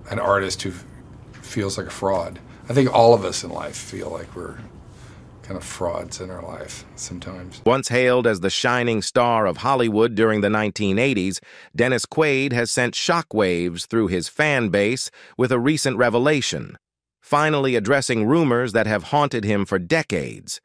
an artist who feels like a fraud. I think all of us in life feel like we're kind of frauds in our life sometimes. Once hailed as the shining star of Hollywood during the 1980s, Dennis Quaid has sent shockwaves through his fan base with a recent revelation, finally addressing rumors that have haunted him for decades.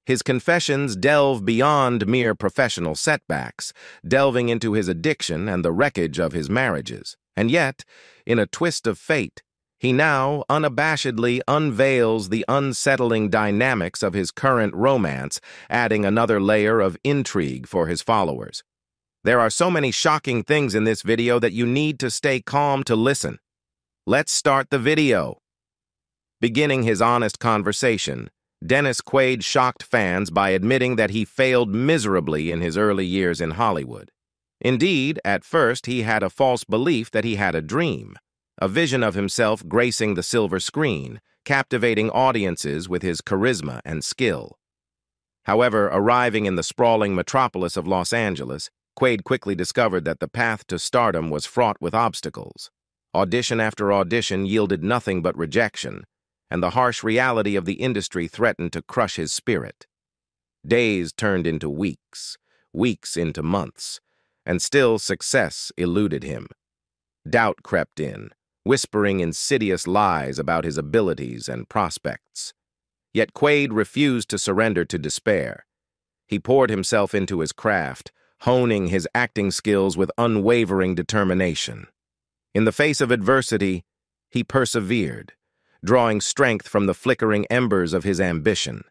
His confessions delve beyond mere professional setbacks, delving into his addiction and the wreckage of his marriages. And yet, in a twist of fate, he now unabashedly unveils the unsettling dynamics of his current romance, adding another layer of intrigue for his followers. There are so many shocking things in this video that you need to stay calm to listen. Let's start the video. Beginning his honest conversation, Dennis Quaid shocked fans by admitting that he failed miserably in his early years in Hollywood. Indeed, at first he had a false belief that he had a dream, a vision of himself gracing the silver screen, captivating audiences with his charisma and skill. However, arriving in the sprawling metropolis of Los Angeles, Quaid quickly discovered that the path to stardom was fraught with obstacles. Audition after audition yielded nothing but rejection, and the harsh reality of the industry threatened to crush his spirit. Days turned into weeks, weeks into months, and still success eluded him. Doubt crept in, whispering insidious lies about his abilities and prospects. Yet Quaid refused to surrender to despair. He poured himself into his craft, honing his acting skills with unwavering determination. In the face of adversity, he persevered, drawing strength from the flickering embers of his ambition.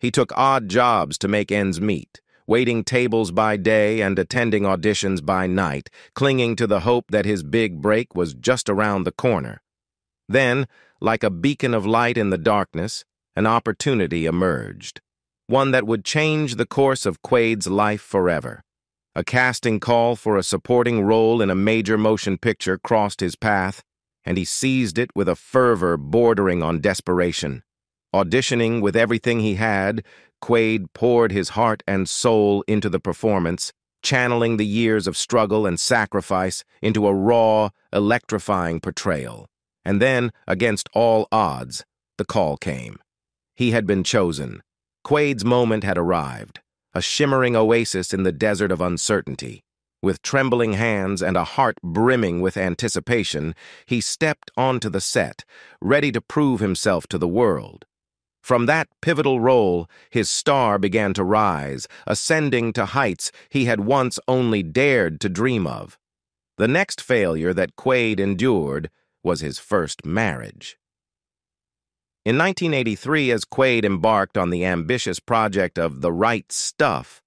He took odd jobs to make ends meet, waiting tables by day and attending auditions by night, clinging to the hope that his big break was just around the corner. Then, like a beacon of light in the darkness, an opportunity emerged, one that would change the course of Quaid's life forever. A casting call for a supporting role in a major motion picture crossed his path, and he seized it with a fervor bordering on desperation. Auditioning with everything he had, Quaid poured his heart and soul into the performance, channeling the years of struggle and sacrifice into a raw, electrifying portrayal. And then, against all odds, the call came. He had been chosen. Quaid's moment had arrived, a shimmering oasis in the desert of uncertainty. With trembling hands and a heart brimming with anticipation, he stepped onto the set, ready to prove himself to the world. From that pivotal role, his star began to rise, ascending to heights he had once only dared to dream of. The next failure that Quaid endured was his first marriage. In 1983, as Quaid embarked on the ambitious project of The Right Stuff,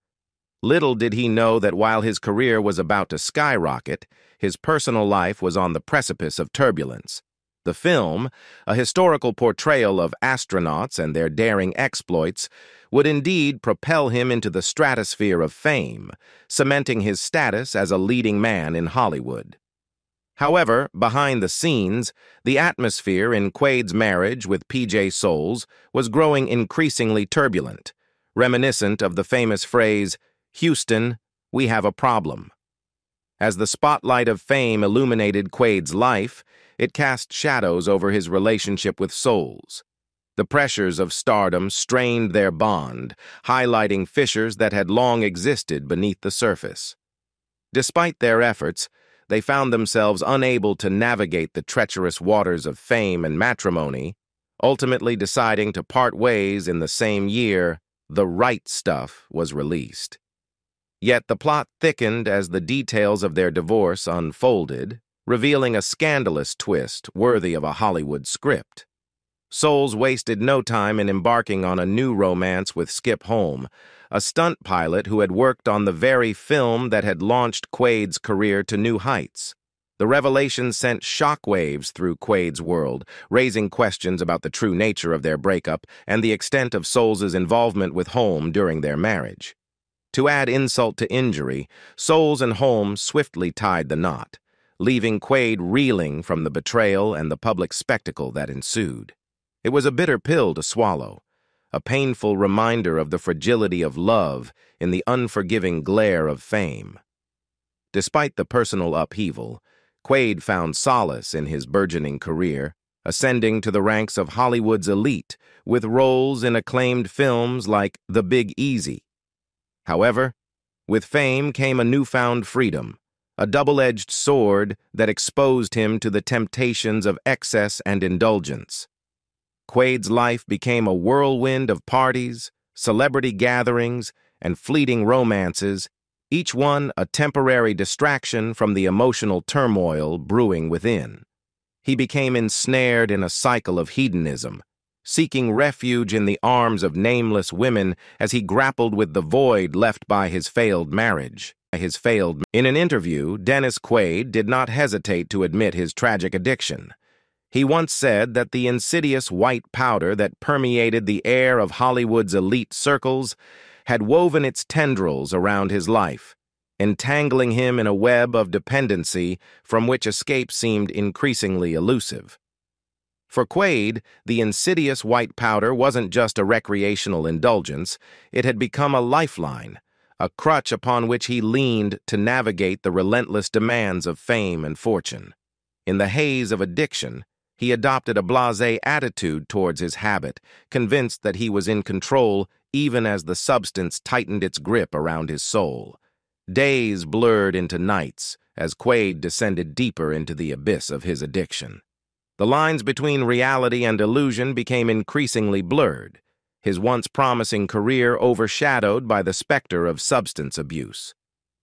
little did he know that while his career was about to skyrocket, his personal life was on the precipice of turbulence. The film, a historical portrayal of astronauts and their daring exploits, would indeed propel him into the stratosphere of fame, cementing his status as a leading man in Hollywood. However, behind the scenes, the atmosphere in Quaid's marriage with PJ Soles was growing increasingly turbulent, reminiscent of the famous phrase, "Houston, we have a problem." As the spotlight of fame illuminated Quaid's life, it cast shadows over his relationship with Soles. The pressures of stardom strained their bond, highlighting fissures that had long existed beneath the surface. Despite their efforts, they found themselves unable to navigate the treacherous waters of fame and matrimony, ultimately deciding to part ways in the same year The Right Stuff was released. Yet the plot thickened as the details of their divorce unfolded, revealing a scandalous twist worthy of a Hollywood script. Soles wasted no time in embarking on a new romance with Skip Holm, a stunt pilot who had worked on the very film that had launched Quaid's career to new heights. The revelation sent shockwaves through Quaid's world, raising questions about the true nature of their breakup and the extent of Soles' involvement with Holm during their marriage. To add insult to injury, Soles and Holm swiftly tied the knot, leaving Quaid reeling from the betrayal and the public spectacle that ensued. It was a bitter pill to swallow, a painful reminder of the fragility of love in the unforgiving glare of fame. Despite the personal upheaval, Quaid found solace in his burgeoning career, ascending to the ranks of Hollywood's elite with roles in acclaimed films like The Big Easy. However, with fame came a newfound freedom, a double-edged sword that exposed him to the temptations of excess and indulgence. Quaid's life became a whirlwind of parties, celebrity gatherings, and fleeting romances, each one a temporary distraction from the emotional turmoil brewing within. He became ensnared in a cycle of hedonism, seeking refuge in the arms of nameless women as he grappled with the void left by his failed marriage. In an interview, Dennis Quaid did not hesitate to admit his tragic addiction. He once said that the insidious white powder that permeated the air of Hollywood's elite circles had woven its tendrils around his life, entangling him in a web of dependency from which escape seemed increasingly elusive. For Quaid, the insidious white powder wasn't just a recreational indulgence, it had become a lifeline, a crutch upon which he leaned to navigate the relentless demands of fame and fortune. In the haze of addiction, he adopted a blasé attitude towards his habit, convinced that he was in control even as the substance tightened its grip around his soul. Days blurred into nights as Quaid descended deeper into the abyss of his addiction. The lines between reality and illusion became increasingly blurred, his once promising career overshadowed by the specter of substance abuse.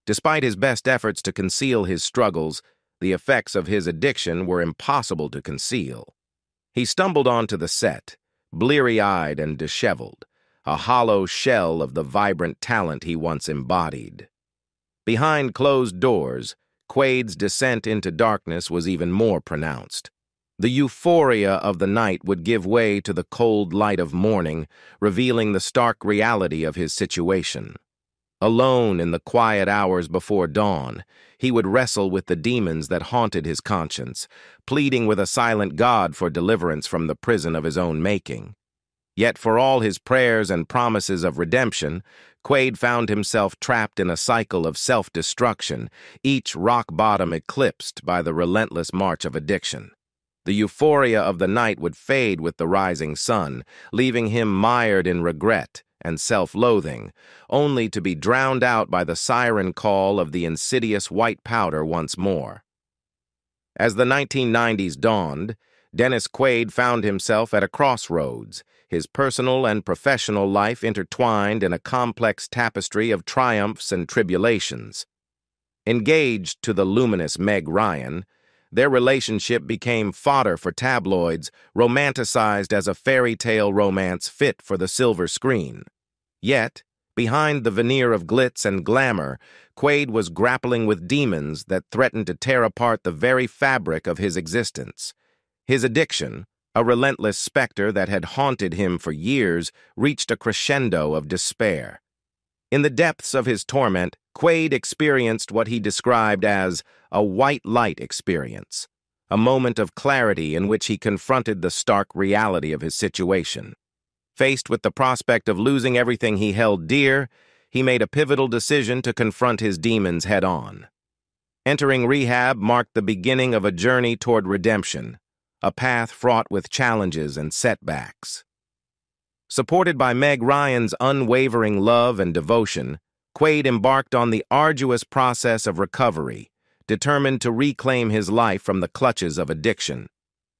Despite his best efforts to conceal his struggles, the effects of his addiction were impossible to conceal. He stumbled onto the set, bleary-eyed and disheveled, a hollow shell of the vibrant talent he once embodied. Behind closed doors, Quaid's descent into darkness was even more pronounced. The euphoria of the night would give way to the cold light of morning, revealing the stark reality of his situation. Alone in the quiet hours before dawn, he would wrestle with the demons that haunted his conscience, pleading with a silent God for deliverance from the prison of his own making. Yet for all his prayers and promises of redemption, Quaid found himself trapped in a cycle of self-destruction, each rock bottom eclipsed by the relentless march of addiction. The euphoria of the night would fade with the rising sun, leaving him mired in regret and self-loathing, only to be drowned out by the siren call of the insidious white powder once more. As the 1990s dawned, Dennis Quaid found himself at a crossroads, his personal and professional life intertwined in a complex tapestry of triumphs and tribulations. Engaged to the luminous Meg Ryan, their relationship became fodder for tabloids, romanticized as a fairy tale romance fit for the silver screen. Yet, behind the veneer of glitz and glamour, Quaid was grappling with demons that threatened to tear apart the very fabric of his existence. His addiction, a relentless specter that had haunted him for years, reached a crescendo of despair. In the depths of his torment, Quaid experienced what he described as a white light experience, a moment of clarity in which he confronted the stark reality of his situation. Faced with the prospect of losing everything he held dear, he made a pivotal decision to confront his demons head-on. Entering rehab marked the beginning of a journey toward redemption, a path fraught with challenges and setbacks. Supported by Meg Ryan's unwavering love and devotion, Quaid embarked on the arduous process of recovery, determined to reclaim his life from the clutches of addiction.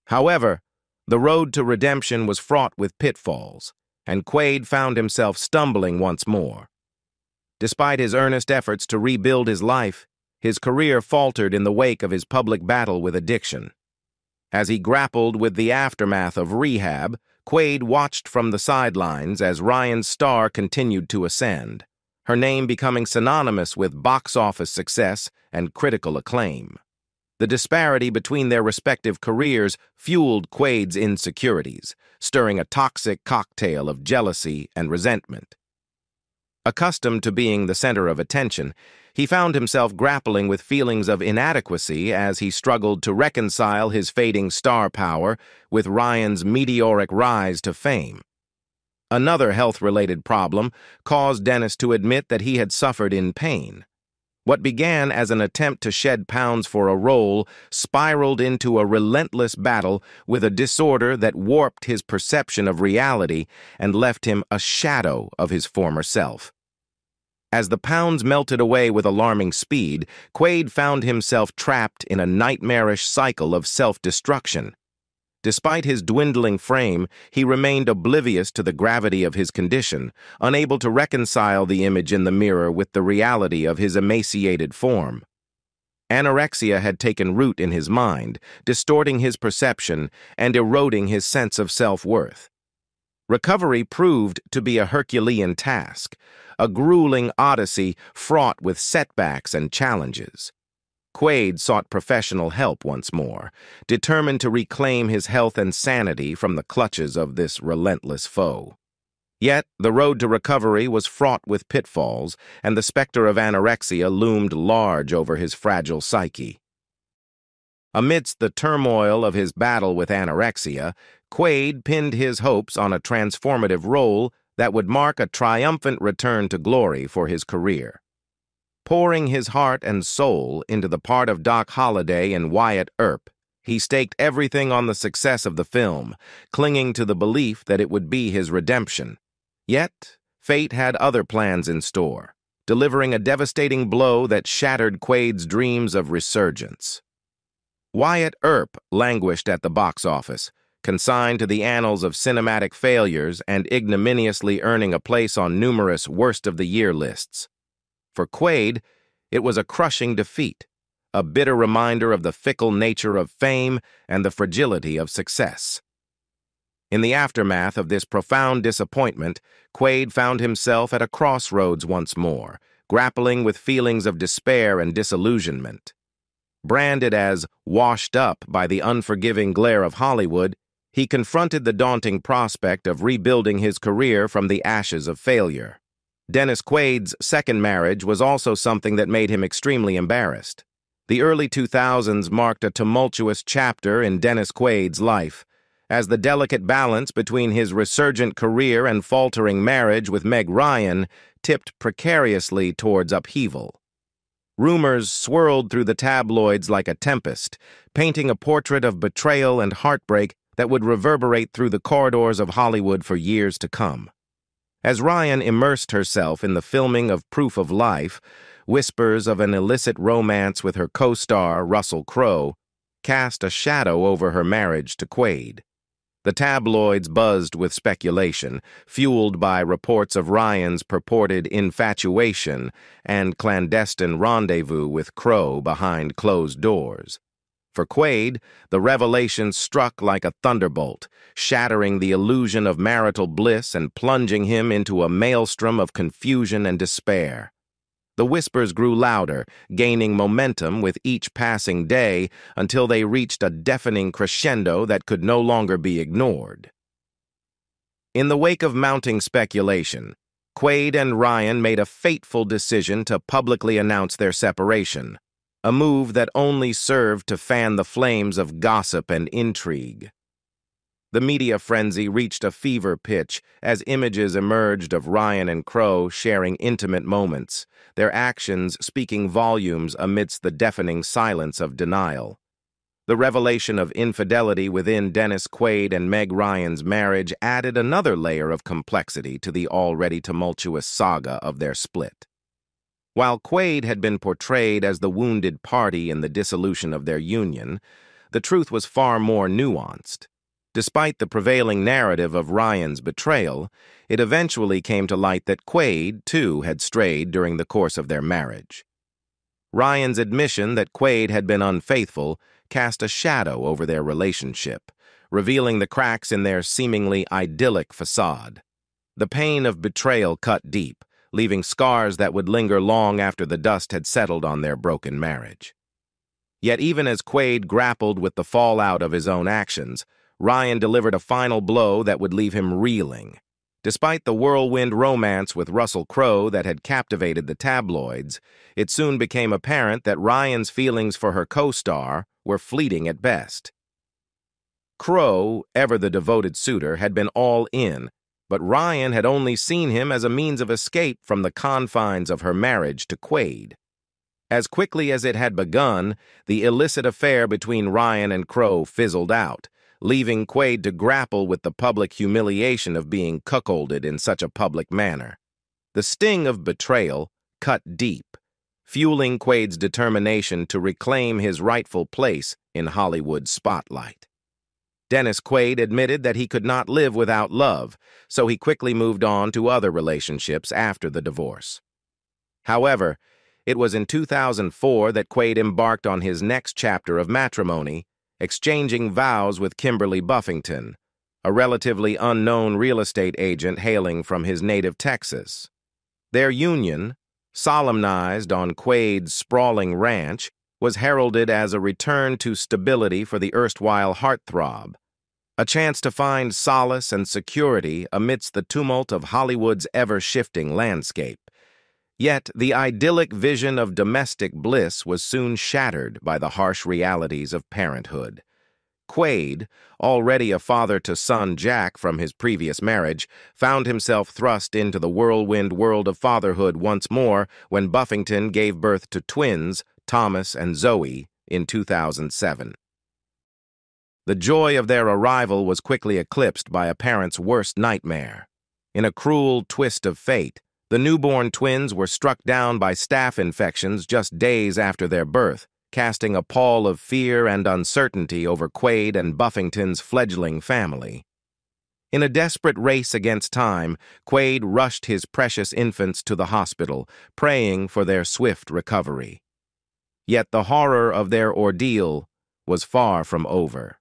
However, the road to redemption was fraught with pitfalls, and Quaid found himself stumbling once more. Despite his earnest efforts to rebuild his life, his career faltered in the wake of his public battle with addiction. As he grappled with the aftermath of rehab, Quaid watched from the sidelines as Ryan's star continued to ascend, her name becoming synonymous with box office success and critical acclaim. The disparity between their respective careers fueled Quaid's insecurities, stirring a toxic cocktail of jealousy and resentment. Accustomed to being the center of attention, he found himself grappling with feelings of inadequacy as he struggled to reconcile his fading star power with Ryan's meteoric rise to fame. Another health-related problem caused Dennis to admit that he had suffered in pain. What began as an attempt to shed pounds for a role spiraled into a relentless battle with a disorder that warped his perception of reality and left him a shadow of his former self. As the pounds melted away with alarming speed, Quaid found himself trapped in a nightmarish cycle of self-destruction. Despite his dwindling frame, he remained oblivious to the gravity of his condition, unable to reconcile the image in the mirror with the reality of his emaciated form. Anorexia had taken root in his mind, distorting his perception and eroding his sense of self-worth. Recovery proved to be a Herculean task, a grueling odyssey fraught with setbacks and challenges. Quaid sought professional help once more, determined to reclaim his health and sanity from the clutches of this relentless foe. Yet, the road to recovery was fraught with pitfalls, and the specter of anorexia loomed large over his fragile psyche. Amidst the turmoil of his battle with anorexia, Quaid pinned his hopes on a transformative role that would mark a triumphant return to glory for his career. Pouring his heart and soul into the part of Doc Holliday in Wyatt Earp, he staked everything on the success of the film, clinging to the belief that it would be his redemption. Yet, fate had other plans in store, delivering a devastating blow that shattered Quaid's dreams of resurgence. Wyatt Earp languished at the box office, consigned to the annals of cinematic failures and ignominiously earning a place on numerous worst-of-the-year lists. For Quaid, it was a crushing defeat, a bitter reminder of the fickle nature of fame and the fragility of success. In the aftermath of this profound disappointment, Quaid found himself at a crossroads once more, grappling with feelings of despair and disillusionment. Branded as washed up by the unforgiving glare of Hollywood, he confronted the daunting prospect of rebuilding his career from the ashes of failure. Dennis Quaid's second marriage was also something that made him extremely embarrassed. The early 2000s marked a tumultuous chapter in Dennis Quaid's life, as the delicate balance between his resurgent career and faltering marriage with Meg Ryan tipped precariously towards upheaval. Rumors swirled through the tabloids like a tempest, painting a portrait of betrayal and heartbreak that would reverberate through the corridors of Hollywood for years to come. As Ryan immersed herself in the filming of Proof of Life, whispers of an illicit romance with her co-star, Russell Crowe, cast a shadow over her marriage to Quaid. The tabloids buzzed with speculation, fueled by reports of Ryan's purported infatuation and clandestine rendezvous with Crowe behind closed doors. For Quaid, the revelation struck like a thunderbolt, shattering the illusion of marital bliss and plunging him into a maelstrom of confusion and despair. The whispers grew louder, gaining momentum with each passing day until they reached a deafening crescendo that could no longer be ignored. In the wake of mounting speculation, Quaid and Ryan made a fateful decision to publicly announce their separation, a move that only served to fan the flames of gossip and intrigue. The media frenzy reached a fever pitch as images emerged of Ryan and Crowe sharing intimate moments, their actions speaking volumes amidst the deafening silence of denial. The revelation of infidelity within Dennis Quaid and Meg Ryan's marriage added another layer of complexity to the already tumultuous saga of their split. While Quaid had been portrayed as the wounded party in the dissolution of their union, the truth was far more nuanced. Despite the prevailing narrative of Ryan's betrayal, it eventually came to light that Quaid, too, had strayed during the course of their marriage. Ryan's admission that Quaid had been unfaithful cast a shadow over their relationship, revealing the cracks in their seemingly idyllic facade. The pain of betrayal cut deep, leaving scars that would linger long after the dust had settled on their broken marriage. Yet even as Quaid grappled with the fallout of his own actions, Ryan delivered a final blow that would leave him reeling. Despite the whirlwind romance with Russell Crowe that had captivated the tabloids, it soon became apparent that Ryan's feelings for her co-star were fleeting at best. Crowe, ever the devoted suitor, had been all in, but Ryan had only seen him as a means of escape from the confines of her marriage to Quaid. As quickly as it had begun, the illicit affair between Ryan and Crow fizzled out, leaving Quaid to grapple with the public humiliation of being cuckolded in such a public manner. The sting of betrayal cut deep, fueling Quaid's determination to reclaim his rightful place in Hollywood's spotlight. Dennis Quaid admitted that he could not live without love, so he quickly moved on to other relationships after the divorce. However, it was in 2004 that Quaid embarked on his next chapter of matrimony, exchanging vows with Kimberly Buffington, a relatively unknown real estate agent hailing from his native Texas. Their union, solemnized on Quaid's sprawling ranch, was heralded as a return to stability for the erstwhile heartthrob, a chance to find solace and security amidst the tumult of Hollywood's ever-shifting landscape. Yet the idyllic vision of domestic bliss was soon shattered by the harsh realities of parenthood. Quaid, already a father to son Jack from his previous marriage, found himself thrust into the whirlwind world of fatherhood once more when Buffington gave birth to twins, Thomas and Zoe, in 2007. The joy of their arrival was quickly eclipsed by a parent's worst nightmare. In a cruel twist of fate, the newborn twins were struck down by staph infections just days after their birth, casting a pall of fear and uncertainty over Quaid and Buffington's fledgling family. In a desperate race against time, Quaid rushed his precious infants to the hospital, praying for their swift recovery. Yet the horror of their ordeal was far from over.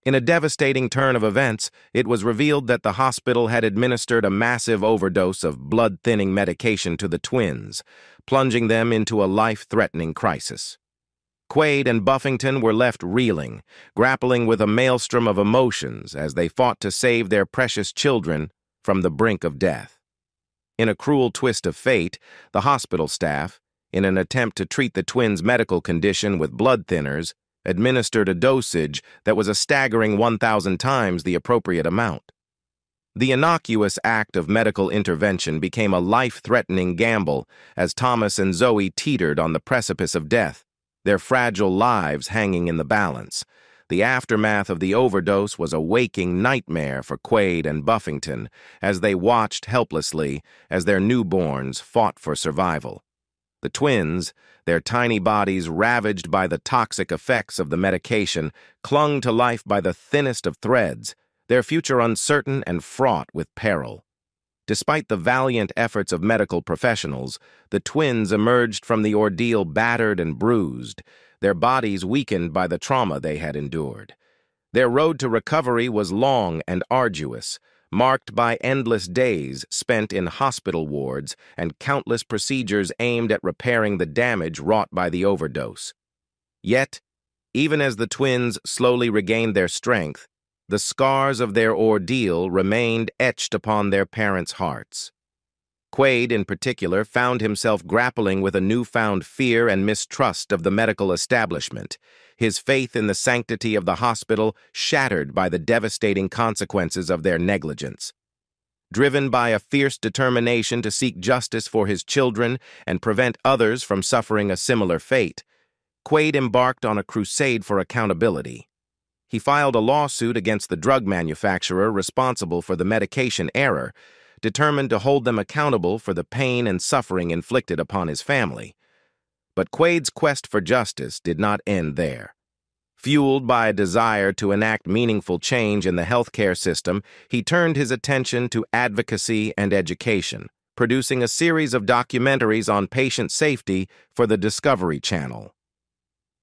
In a devastating turn of events, it was revealed that the hospital had administered a massive overdose of blood-thinning medication to the twins, plunging them into a life-threatening crisis. Quaid and Buffington were left reeling, grappling with a maelstrom of emotions as they fought to save their precious children from the brink of death. In a cruel twist of fate, the hospital staff, in an attempt to treat the twins' medical condition with blood thinners, administered a dosage that was a staggering 1,000 times the appropriate amount. The innocuous act of medical intervention became a life-threatening gamble as Thomas and Zoe teetered on the precipice of death, their fragile lives hanging in the balance. The aftermath of the overdose was a waking nightmare for Quaid and Buffington as they watched helplessly as their newborns fought for survival. The twins, their tiny bodies ravaged by the toxic effects of the medication, clung to life by the thinnest of threads, their future uncertain and fraught with peril. Despite the valiant efforts of medical professionals, the twins emerged from the ordeal battered and bruised, their bodies weakened by the trauma they had endured. Their road to recovery was long and arduous, marked by endless days spent in hospital wards and countless procedures aimed at repairing the damage wrought by the overdose. Yet, even as the twins slowly regained their strength, the scars of their ordeal remained etched upon their parents' hearts. Quaid, in particular, found himself grappling with a newfound fear and mistrust of the medical establishment, his faith in the sanctity of the hospital shattered by the devastating consequences of their negligence. Driven by a fierce determination to seek justice for his children and prevent others from suffering a similar fate, Quaid embarked on a crusade for accountability. He filed a lawsuit against the drug manufacturer responsible for the medication error, determined to hold them accountable for the pain and suffering inflicted upon his family. But Quaid's quest for justice did not end there. Fueled by a desire to enact meaningful change in the healthcare system, he turned his attention to advocacy and education, producing a series of documentaries on patient safety for the Discovery Channel.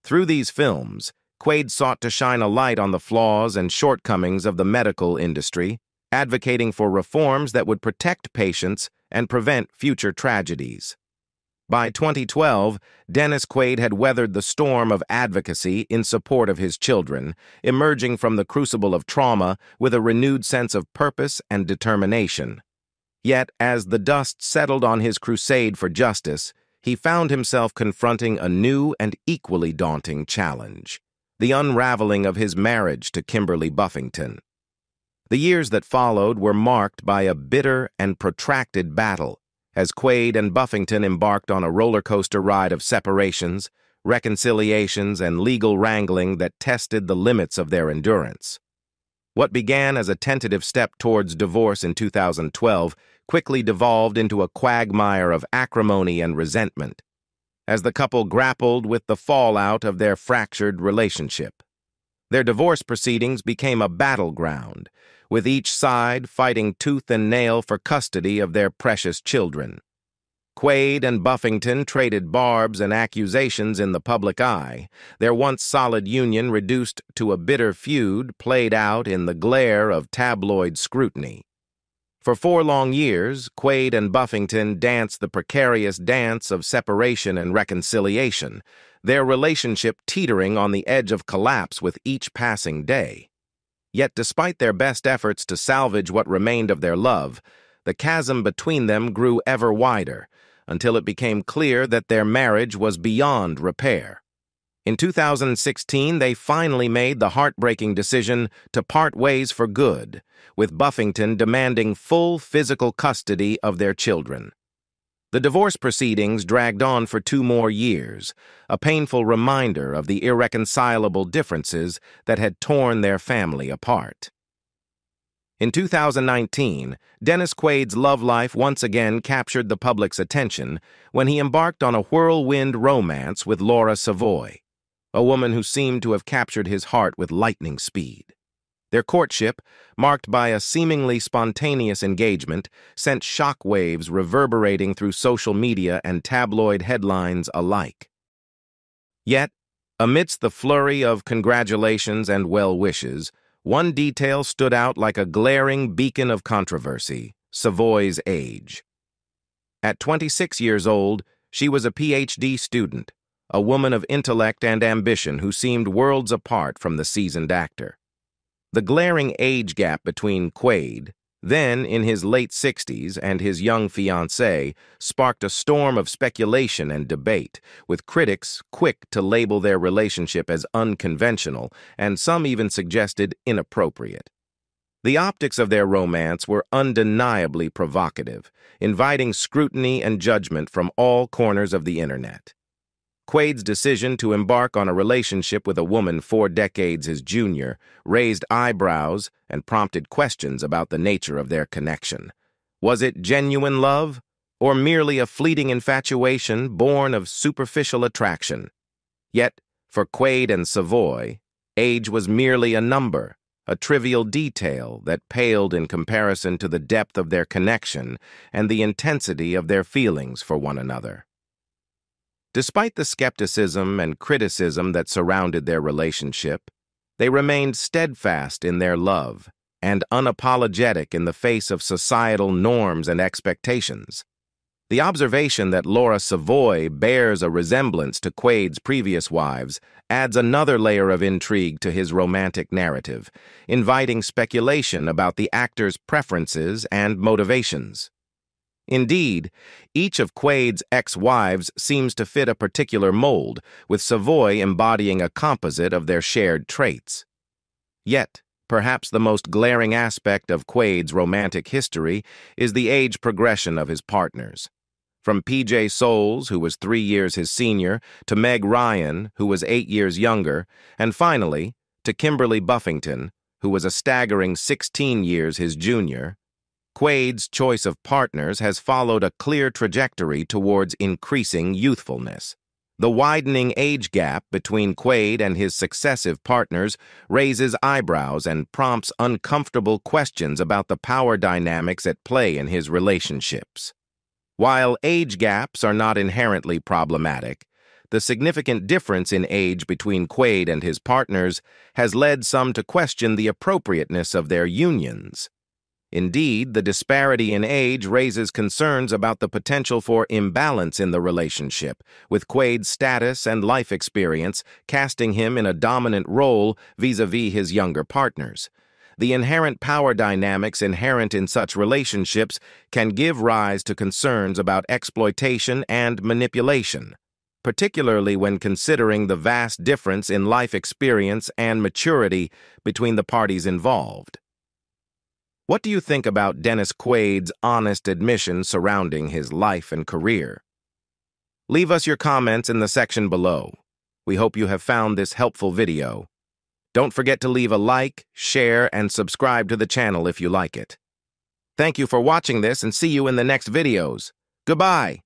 Through these films, Quaid sought to shine a light on the flaws and shortcomings of the medical industry, advocating for reforms that would protect patients and prevent future tragedies. By 2012, Dennis Quaid had weathered the storm of advocacy in support of his children, emerging from the crucible of trauma with a renewed sense of purpose and determination. Yet, as the dust settled on his crusade for justice, he found himself confronting a new and equally daunting challenge: the unraveling of his marriage to Kimberly Buffington. The years that followed were marked by a bitter and protracted battle, as Quaid and Buffington embarked on a roller coaster ride of separations, reconciliations, and legal wrangling that tested the limits of their endurance. What began as a tentative step towards divorce in 2012 quickly devolved into a quagmire of acrimony and resentment, as the couple grappled with the fallout of their fractured relationship. Their divorce proceedings became a battleground, with each side fighting tooth and nail for custody of their precious children. Quaid and Buffington traded barbs and accusations in the public eye, their once solid union reduced to a bitter feud played out in the glare of tabloid scrutiny. For 4 long years, Quaid and Buffington danced the precarious dance of separation and reconciliation, their relationship teetering on the edge of collapse with each passing day. Yet despite their best efforts to salvage what remained of their love, the chasm between them grew ever wider, until it became clear that their marriage was beyond repair. In 2016, they finally made the heartbreaking decision to part ways for good, with Buffington demanding full physical custody of their children. The divorce proceedings dragged on for 2 more years, a painful reminder of the irreconcilable differences that had torn their family apart. In 2019, Dennis Quaid's love life once again captured the public's attention when he embarked on a whirlwind romance with Laura Savoy, a woman who seemed to have captured his heart with lightning speed. Their courtship, marked by a seemingly spontaneous engagement, sent shockwaves reverberating through social media and tabloid headlines alike. Yet, amidst the flurry of congratulations and well wishes, one detail stood out like a glaring beacon of controversy: Savoy's age. At 26 years old, she was a PhD student, a woman of intellect and ambition who seemed worlds apart from the seasoned actor. The glaring age gap between Quaid, then in his late 60s, and his young fiancée sparked a storm of speculation and debate, with critics quick to label their relationship as unconventional, and some even suggested inappropriate. The optics of their romance were undeniably provocative, inviting scrutiny and judgment from all corners of the internet. Quaid's decision to embark on a relationship with a woman 4 decades his junior raised eyebrows and prompted questions about the nature of their connection. Was it genuine love, or merely a fleeting infatuation born of superficial attraction? Yet, for Quaid and Savoy, age was merely a number, a trivial detail that paled in comparison to the depth of their connection and the intensity of their feelings for one another. Despite the skepticism and criticism that surrounded their relationship, they remained steadfast in their love and unapologetic in the face of societal norms and expectations. The observation that Laura Savoy bears a resemblance to Quaid's previous wives adds another layer of intrigue to his romantic narrative, inviting speculation about the actor's preferences and motivations. Indeed, each of Quaid's ex-wives seems to fit a particular mold, with Savoy embodying a composite of their shared traits. Yet, perhaps the most glaring aspect of Quaid's romantic history is the age progression of his partners. From P.J. Soles, who was 3 years his senior, to Meg Ryan, who was 8 years younger, and finally, to Kimberly Buffington, who was a staggering 16 years his junior, Quaid's choice of partners has followed a clear trajectory towards increasing youthfulness. The widening age gap between Quaid and his successive partners raises eyebrows and prompts uncomfortable questions about the power dynamics at play in his relationships. While age gaps are not inherently problematic, the significant difference in age between Quaid and his partners has led some to question the appropriateness of their unions. Indeed, the disparity in age raises concerns about the potential for imbalance in the relationship, with Quaid's status and life experience casting him in a dominant role vis-a-vis his younger partners. The inherent power dynamics inherent in such relationships can give rise to concerns about exploitation and manipulation, particularly when considering the vast difference in life experience and maturity between the parties involved. What do you think about Dennis Quaid's honest admission surrounding his life and career? Leave us your comments in the section below. We hope you have found this helpful video. Don't forget to leave a like, share, and subscribe to the channel if you like it. Thank you for watching this and see you in the next videos. Goodbye.